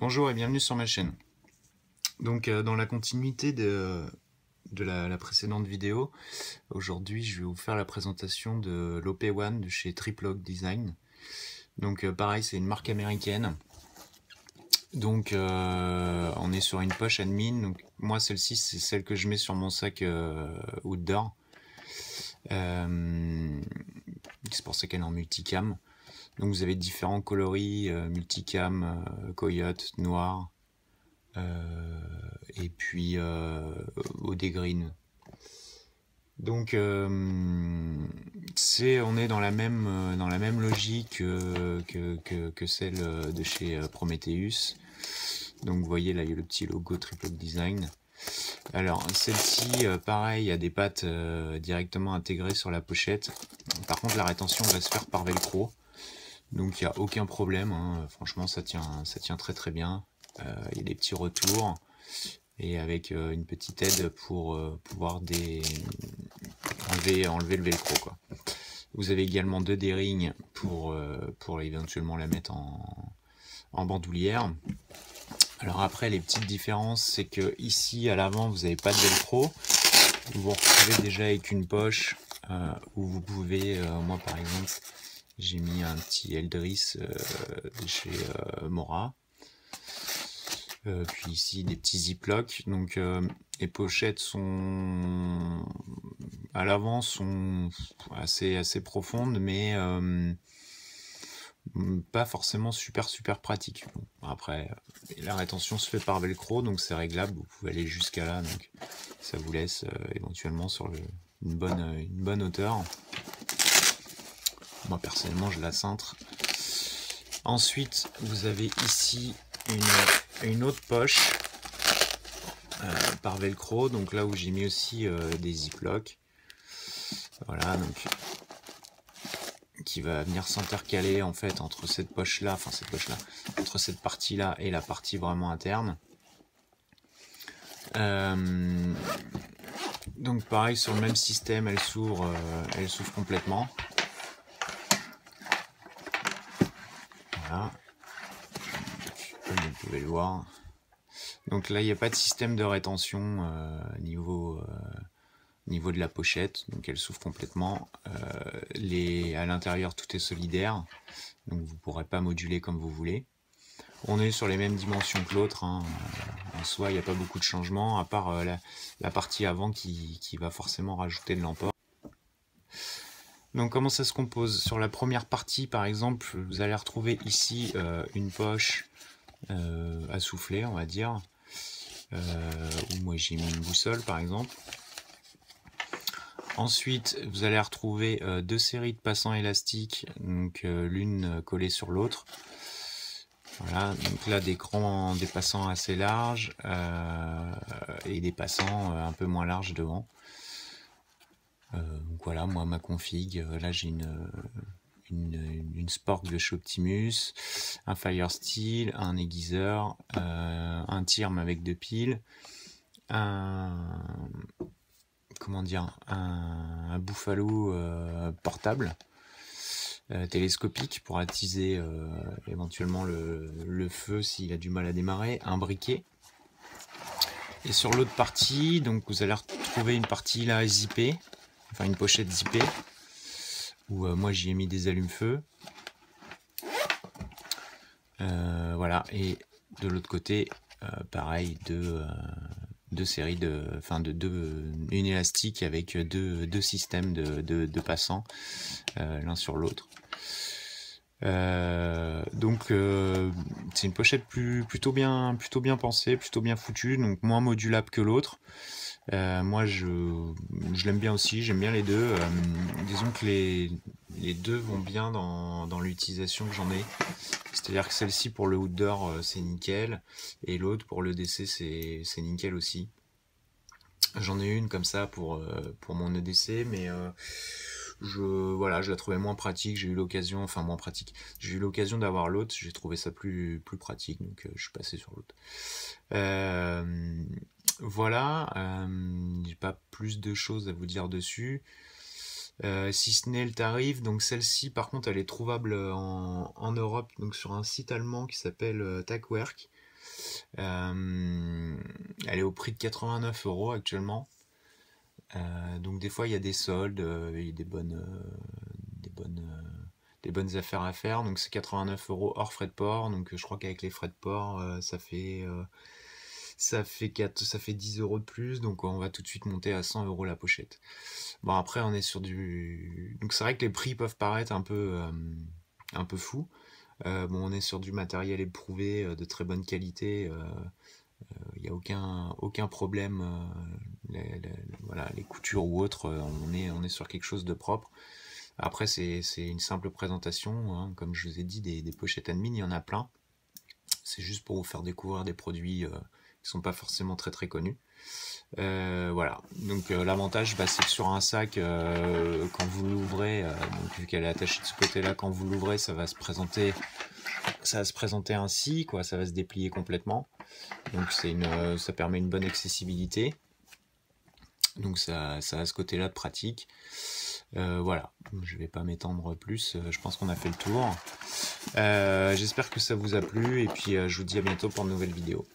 Bonjour et bienvenue sur ma chaîne. Donc dans la continuité de la précédente vidéo, aujourd'hui je vais vous faire la présentation de l'OP1 de chez Triplock Design. Donc pareil, c'est une marque américaine. Donc on est sur une poche admin. Donc moi celle-ci c'est celle que je mets sur mon sac outdoor. C'est pour ça qu'elle est en multicam. Donc vous avez différents coloris, multicam, coyote, noir, et puis OD Green. Donc on est dans la même logique que celle de chez Prometheus. Donc vous voyez là il y a le petit logo Triplock Design. Alors celle-ci pareil, il y a des pattes directement intégrées sur la pochette. Par contre la rétention va se faire par velcro. Donc il n'y a aucun problème, hein. Franchement ça tient très très bien. Il y a des petits retours et avec une petite aide pour pouvoir enlever le velcro, quoi. Vous avez également deux D-rings pour éventuellement la mettre en bandoulière. Alors après les petites différences, c'est que ici à l'avant vous n'avez pas de velcro. Vous vous retrouvez déjà avec une poche où vous pouvez, moi par exemple, j'ai mis un petit Eldris de chez Mora. Puis ici des petits ziplocs. Donc les pochettes sont à l'avant sont assez profondes, mais pas forcément super pratiques. Bon, après la rétention se fait par velcro, donc c'est réglable. Vous pouvez aller jusqu'à là, donc ça vous laisse éventuellement sur une bonne hauteur. Moi personnellement je la cintre. Ensuite vous avez ici une autre poche par velcro, donc là où j'ai mis aussi des ziplocs. Voilà, donc qui va venir s'intercaler en fait entre cette poche là, entre cette partie là et la partie vraiment interne. Donc pareil sur le même système, elle s'ouvre complètement. Voilà, comme vous pouvez le voir. Donc là il n'y a pas de système de rétention niveau de la pochette, donc elle s'ouvre complètement. À l'intérieur tout est solidaire, donc vous ne pourrez pas moduler comme vous voulez. On est sur les mêmes dimensions que l'autre, hein. En soi il n'y a pas beaucoup de changements, à part la partie avant qui va forcément rajouter de l'emport. Donc comment ça se compose? Sur la première partie par exemple, vous allez retrouver ici une poche à souffler, on va dire, où moi j'ai mis une boussole par exemple. Ensuite, vous allez retrouver deux séries de passants élastiques, donc l'une collée sur l'autre. Voilà, donc là des passants assez larges et des passants un peu moins larges devant. Donc voilà, moi ma config, là j'ai une Spork de chez Optimus, un Firesteel, un aiguiseur, un Tirm avec deux piles, un Buffalo portable télescopique pour attiser éventuellement le feu s'il a du mal à démarrer, un briquet. Et sur l'autre partie, donc vous allez retrouver une partie là zippée, enfin une pochette zippée, où moi j'y ai mis des allumes-feu. Voilà, et de l'autre côté, pareil, deux séries une élastique avec deux systèmes de passants l'un sur l'autre. Donc c'est une pochette plutôt bien pensée, plutôt bien foutue, donc moins modulable que l'autre. Moi je l'aime bien aussi, j'aime bien les deux. Disons que les deux vont bien dans l'utilisation que j'en ai. C'est-à-dire que celle-ci pour le outdoor c'est nickel, et l'autre pour le DC c'est nickel aussi. J'en ai une comme ça pour mon EDC, mais voilà, je la trouvais moins pratique. J'ai eu l'occasion, j'ai eu l'occasion d'avoir l'autre, j'ai trouvé ça plus pratique, donc je suis passé sur l'autre. Voilà, j'ai pas plus de choses à vous dire dessus. Si ce n'est le tarif, donc celle-ci par contre elle est trouvable en Europe, donc sur un site allemand qui s'appelle Tagwerk. Elle est au prix de 89 € actuellement. Donc des fois il y a des soldes, il y a des bonnes affaires à faire. Donc c'est 89 € hors frais de port. Donc je crois qu'avec les frais de port, ça fait 10 € de plus. Donc on va tout de suite monter à 100 € la pochette. Bon, après on est sur du... Donc c'est vrai que les prix peuvent paraître un peu fous. Bon, on est sur du matériel éprouvé, de très bonne qualité. Il n'y a aucun problème. Voilà, les coutures ou autres, on est sur quelque chose de propre. Après, c'est une simple présentation, hein. Comme je vous ai dit, des pochettes admin, il y en a plein. C'est juste pour vous faire découvrir des produits qui sont pas forcément très très connus. Voilà, donc l'avantage, c'est que sur un sac, quand vous l'ouvrez, donc vu qu'elle est attachée de ce côté-là, quand vous l'ouvrez, ça va se présenter ainsi, quoi. Ça va se déplier complètement. Donc ça permet une bonne accessibilité. Donc ça a ce côté-là de pratique. Voilà, je vais pas m'étendre plus, je pense qu'on a fait le tour. J'espère que ça vous a plu, et puis je vous dis à bientôt pour de nouvelles vidéos.